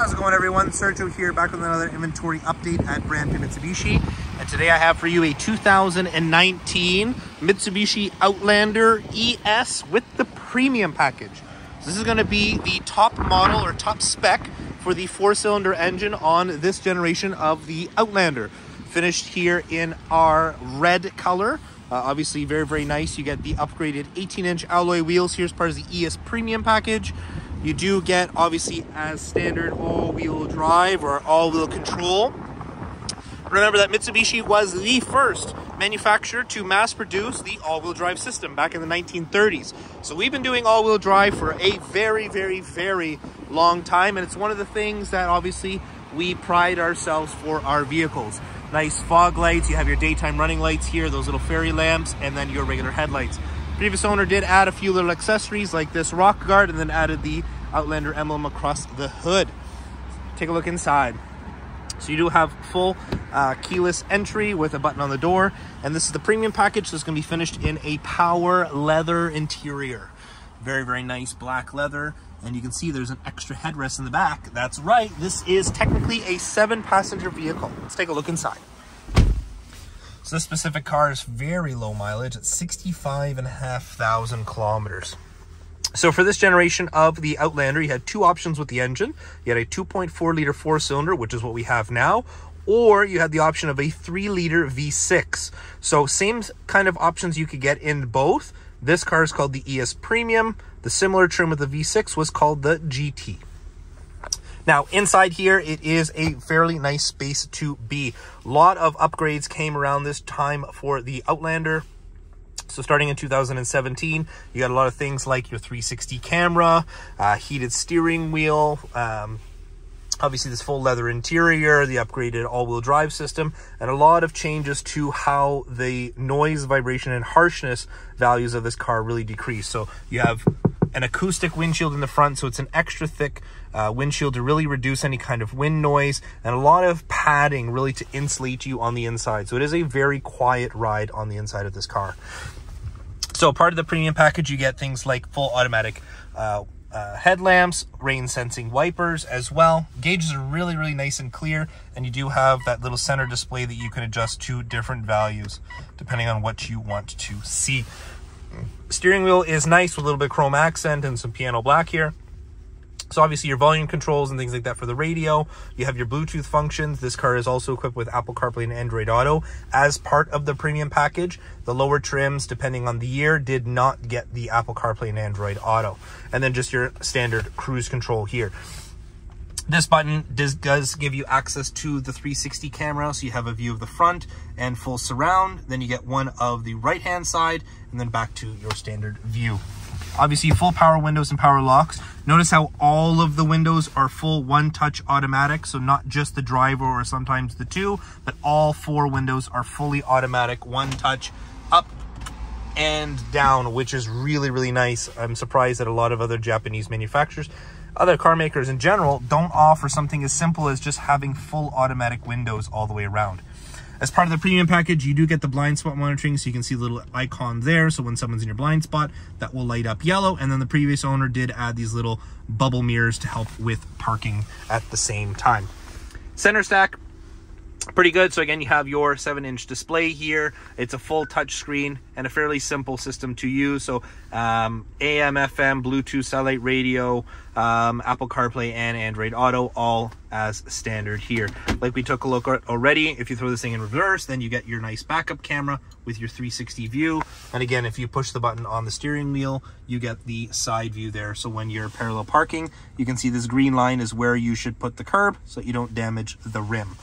How's it going, everyone? Sergio here, back with another inventory update at Brand New Mitsubishi. And today I have for you a 2019 Mitsubishi Outlander ES with the premium package. So this is going to be the top model or top spec for the 4-cylinder engine on this generation of the Outlander. Finished here in our red color. Obviously very, very nice. You get the upgraded 18-inch alloy wheels here as part of the ES premium package. You do get, obviously, as standard, all-wheel drive or all-wheel control. Remember that Mitsubishi was the first manufacturer to mass-produce the all-wheel drive system back in the 1930s. So we've been doing all-wheel drive for a very, very, very long time, and it's one of the things that, obviously, we pride ourselves for our vehicles. Nice fog lights, you have your daytime running lights here, those little fairy lamps, and then your regular headlights. Previous owner did add a few little accessories like this rock guard and then added the Outlander emblem across the hood. Take a look inside. So you do have full keyless entry with a button on the door, and this is the premium package, so it's going to be finished in a power leather interior. Very, very nice black leather, and you can see there's an extra headrest in the back. That's right, this is technically a 7-passenger vehicle. Let's take a look inside. So this specific car is very low mileage at 65,500 kilometers. So for this generation of the Outlander, you had two options with the engine. You had a 2.4-liter 4-cylinder, which is what we have now, or you had the option of a 3-liter V6. So same kind of options you could get in both. This car is called the ES Premium. The similar trim with the V6 was called the GT. Now, inside here, it is a fairly nice space to be. A lot of upgrades came around this time for the Outlander. So starting in 2017, you got a lot of things like your 360 camera, heated steering wheel, obviously this full leather interior, the upgraded all-wheel drive system, and a lot of changes to how the noise, vibration, and harshness values of this car really decrease. So you have an acoustic windshield in the front, so it's an extra thick windshield to really reduce any kind of wind noise, and a lot of padding really to insulate you on the inside. So it is a very quiet ride on the inside of this car. So part of the premium package, you get things like full automatic headlamps, rain sensing wipers as well. Gauges are really, really nice and clear, and you do have that little center display that you can adjust to different values depending on what you want to see. Steering wheel is nice with a little bit of chrome accent and some piano black here. So obviously your volume controls and things like that for the radio. You have your Bluetooth functions. This car is also equipped with Apple CarPlay and Android Auto as part of the premium package. The lower trims, depending on the year, did not get the Apple CarPlay and Android Auto. And then just your standard cruise control here. This button does give you access to the 360 camera, so you have a view of the front and full surround. Then you get one of the right-hand side, and then back to your standard view. Obviously, full power windows and power locks. Notice how all of the windows are full one-touch automatic, so not just the driver or sometimes the two, but all 4 windows are fully automatic, one-touch up and down, which is really, really nice. I'm surprised that a lot of other Japanese manufacturers, other car makers in general, don't offer something as simple as just having full automatic windows all the way around. As part of the premium package, you do get the blind spot monitoring, so you can see the little icon there. So when someone's in your blind spot, that will light up yellow. And then the previous owner did add these little bubble mirrors to help with parking at the same time. Center stack, pretty good. So again, you have your 7-inch display here. It's a full touch screen and a fairly simple system to use. So AM, FM, Bluetooth, satellite radio, Apple CarPlay and Android Auto, all as standard here. Like we took a look at already, if you throw this thing in reverse, then you get your nice backup camera with your 360 view. And again, if you push the button on the steering wheel, you get the side view there. So when you're parallel parking, you can see this green line is where you should put the curb so you don't damage the rim.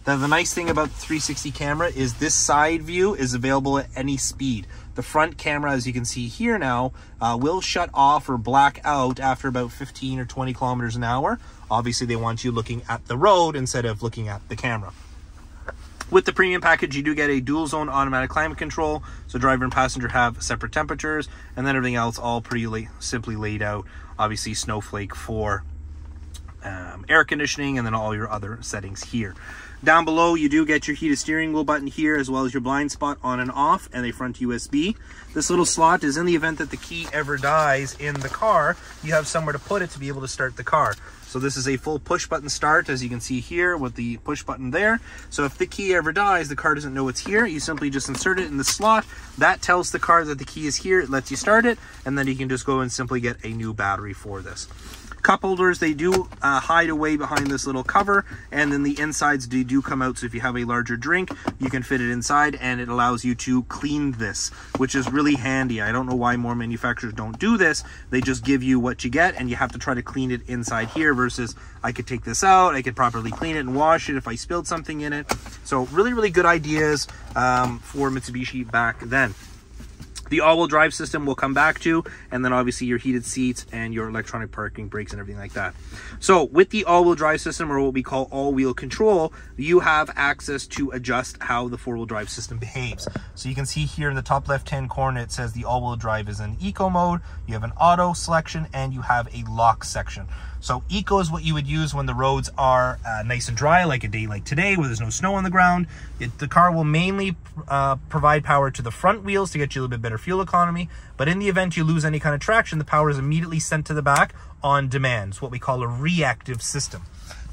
Now, the nice thing about the 360 camera is this side view is available at any speed. The front camera, as you can see here now, will shut off or black out after about 15 or 20 kilometers an hour. Obviously, they want you looking at the road instead of looking at the camera. With the premium package, you do get a dual zone automatic climate control, so driver and passenger have separate temperatures, and then everything else all pretty simply laid out. Obviously, snowflake for air conditioning, and then all your other settings here. Down below, you do get your heated steering wheel button here, as well as your blind spot on and off, and a front USB. This little slot is in the event that the key ever dies in the car, you have somewhere to put it to be able to start the car. So this is a full push button start, as you can see here with the push button there. So if the key ever dies, the car doesn't know it's here. You simply just insert it in the slot. That tells the car that the key is here. It lets you start it, and then you can just go and simply get a new battery for this. Cup holders, they do hide away behind this little cover, and then the insides do come out, so if you have a larger drink, you can fit it inside, and it allows you to clean this, which is really handy. I don't know why more manufacturers don't do this. They just give you what you get, and you have to try to clean it inside here, versus I could take this out, I could properly clean it and wash it if I spilled something in it. So really, really good ideas for Mitsubishi back then. The all-wheel drive system we'll come back to, and then obviously your heated seats and your electronic parking brakes and everything like that. So with the all-wheel drive system, or what we call all-wheel control, you have access to adjust how the four-wheel drive system behaves. So you can see here in the top left-hand corner, it says the all-wheel drive is in eco mode, you have an auto selection, and you have a lock section. So eco is what you would use when the roads are nice and dry, like a day like today where there's no snow on the ground. The car will mainly provide power to the front wheels to get you a little bit better fuel economy. But in the event you lose any kind of traction, the power is immediately sent to the back on demand. It's what we call a reactive system.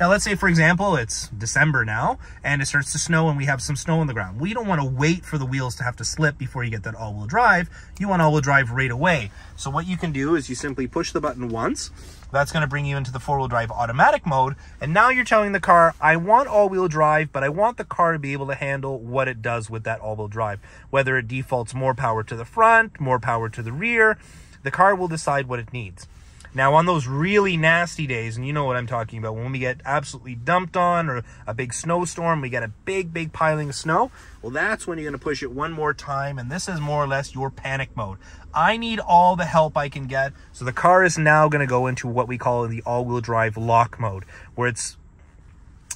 Now, let's say, for example, it's December now, and it starts to snow, and we have some snow on the ground. We don't want to wait for the wheels to have to slip before you get that all-wheel drive. You want all-wheel drive right away. So what you can do is you simply push the button once. That's going to bring you into the four-wheel drive automatic mode. And now you're telling the car, I want all-wheel drive, but I want the car to be able to handle what it does with that all-wheel drive. Whether it defaults more power to the front, more power to the rear, the car will decide what it needs. Now, on those really nasty days, and you know what I'm talking about, when we get absolutely dumped on, or a big snowstorm, we get a big piling of snow, well, that's when you're going to push it one more time, and this is more or less your panic mode. I need all the help I can get, so the car is now going to go into what we call the all-wheel drive lock mode, where it's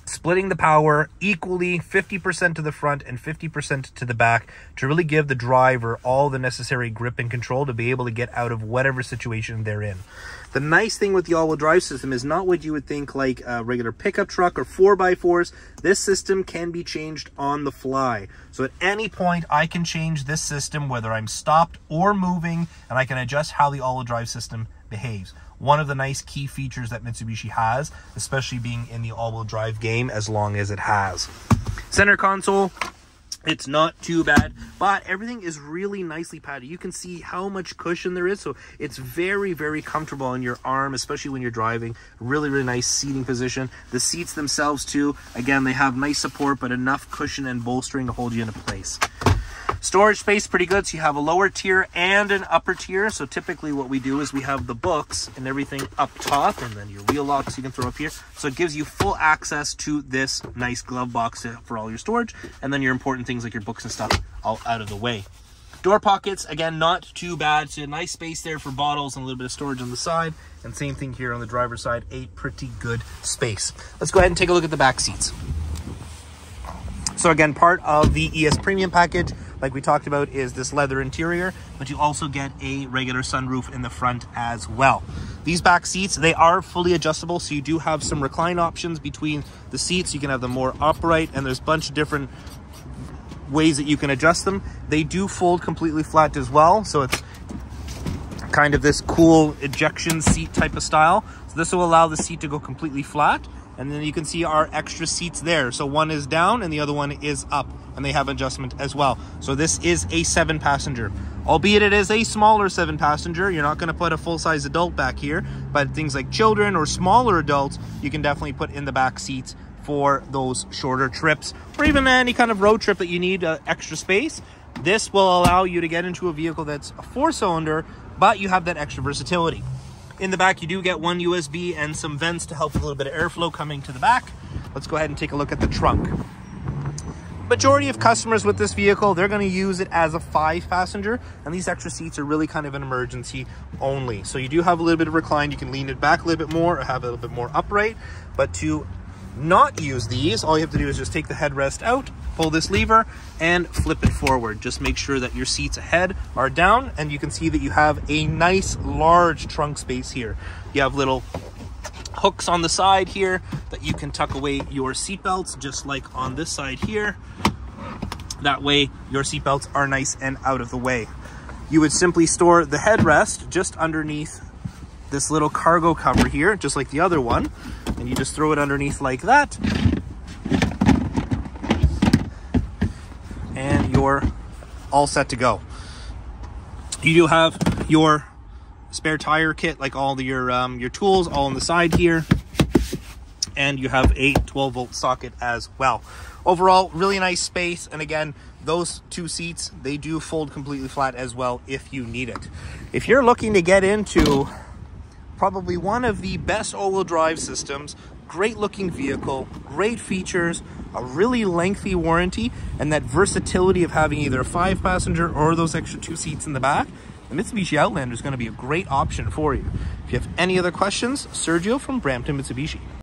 splitting the power equally, 50% to the front and 50% to the back, to really give the driver all the necessary grip and control to be able to get out of whatever situation they're in. The nice thing with the all-wheel drive system is not what you would think like a regular pickup truck or 4x4s. This system can be changed on the fly. So at any point, I can change this system, whether I'm stopped or moving, and I can adjust how the all-wheel drive system behaves. One of the nice key features that Mitsubishi has, especially being in the all-wheel drive game as long as it has. Center console, it's not too bad, but everything is really nicely padded. You can see how much cushion there is, so it's very comfortable on your arm, especially when you're driving. Really nice seating position. The seats themselves too, again, they have nice support, but enough cushion and bolstering to hold you into place. Storage space, pretty good. So you have a lower tier and an upper tier. So typically what we do is we have the books and everything up top, and then your wheel locks you can throw up here. So it gives you full access to this nice glove box for all your storage, and then your important things like your books and stuff all out of the way. Door pockets, again, not too bad. So a nice space there for bottles and a little bit of storage on the side. And same thing here on the driver's side, a pretty good space. Let's go ahead and take a look at the back seats. So again, part of the ES Premium package, like we talked about, is this leather interior, but you also get a regular sunroof in the front as well. These back seats, they are fully adjustable, so you do have some recline options between the seats. You can have them more upright, and there's a bunch of different ways that you can adjust them. They do fold completely flat as well, so it's kind of this cool ejection seat type of style. So this will allow the seat to go completely flat. And then you can see our extra seats there. So one is down and the other one is up, and they have adjustment as well. So this is a 7-passenger. Albeit it is a smaller 7-passenger. You're not gonna put a full-size adult back here, but things like children or smaller adults, you can definitely put in the back seats for those shorter trips, or even any kind of road trip that you need extra space. This will allow you to get into a vehicle that's a 4-cylinder, but you have that extra versatility. In the back, you do get one USB and some vents to help with a little bit of airflow coming to the back. Let's go ahead and take a look at the trunk. Majority of customers with this vehicle, they're going to use it as a 5-passenger, and these extra seats are really kind of an emergency only. So you do have a little bit of recline. You can lean it back a little bit more or have it a little bit more upright. But to not use these, all you have to do is just take the headrest out, pull this lever, and flip it forward. Just make sure that your seats ahead are down, and you can see that you have a nice large trunk space here. You have little hooks on the side here that you can tuck away your seatbelts, just like on this side here. That way your seatbelts are nice and out of the way. You would simply store the headrest just underneath this little cargo cover here, just like the other one, and you just throw it underneath like that, and you're all set to go. You do have your spare tire kit, like all your tools all on the side here, and you have a 12-volt socket as well. Overall, really nice space, and again, those two seats, they do fold completely flat as well if you need it. If you're looking to get into probably one of the best all-wheel drive systems, great looking vehicle, great features, a really lengthy warranty, and that versatility of having either a 5-passenger or those extra 2 seats in the back, the Mitsubishi Outlander is going to be a great option for you. If you have any other questions, Sergio from Brampton Mitsubishi.